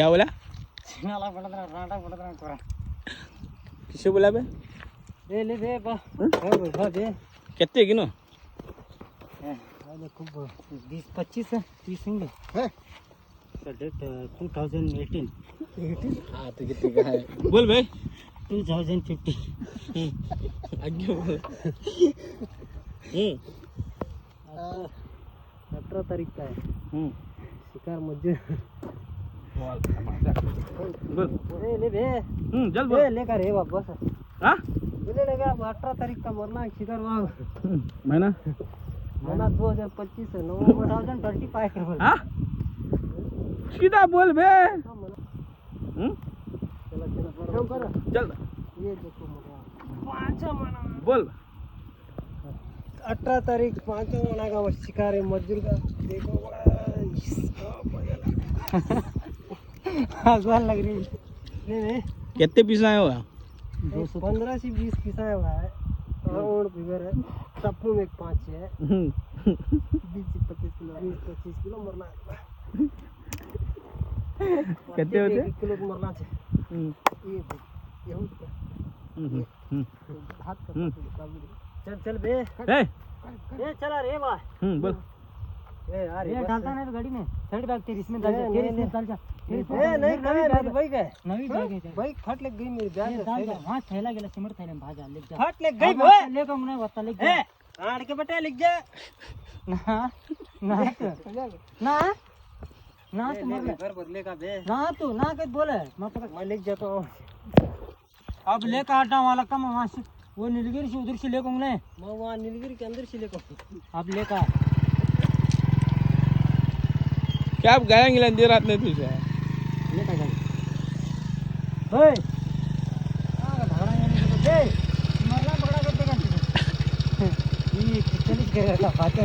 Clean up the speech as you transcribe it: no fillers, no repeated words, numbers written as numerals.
क्या बोला? नाला पड़ रहा रांडा पड़ रहा कोरा किसे बोला बे? ले बे बा हो दे कितने गिनो? अरे खूब 20-25 30 होंगे है डेट 2018 हाँ तो कितने का है बोल भाई 2050 आगे बोल 18 तारीख का है शिकार मजदूर बोल ले बे जल्द बोल लेकर है वापस हाँ ले लेगा 18 तारीख का मरना है शिकार वहाँ महीना 2025 नवंबर 2025 हाँ सीधा बोल बे चल ये देखो पांचवा महीना बोल 18 तारीख 5वां महीना का शिकार है मजदूर का देखो आसमान लग रही है कितने पीस आए होगा 15 से 20 पिसाया हुआ है और फिगर है टप्पू में 5 है 20 से 25 किलो 20-25 किलो मरना है कितने होते 1 किलो को मरना चाहिए ये हाथ का चल बे ए चला रे बा बोल ए यार ये डालता नहीं तो गाड़ी में साइड बैग तेरी इसमें डाल जा तेरी इसमें डाल जा नहीं मेरी बाइक है नवी बाइक है बाइक फट लग गई मेरी बैग डाल जा वहां थैला गेला सिमर थैला में भाजा ले जा फट लग गई बे ले को नहीं बता ले जा आड़ के बेटा लिख जा ना तुम्हारे घर बदले का बे ना तू ना के बोले मैं लिख जाता हूं अब लेकर आटा वाला कम वहां से वो नीलगिरी से उधर से ले को नहीं मैं वहां नीलगिरी के अंदर से ले को अब लेकर क्या आप गाया गिला दे रात नहीं तुझे लेकर जा ओए धारा ये मरना पकड़ा करते का ये 40 करेगा बातें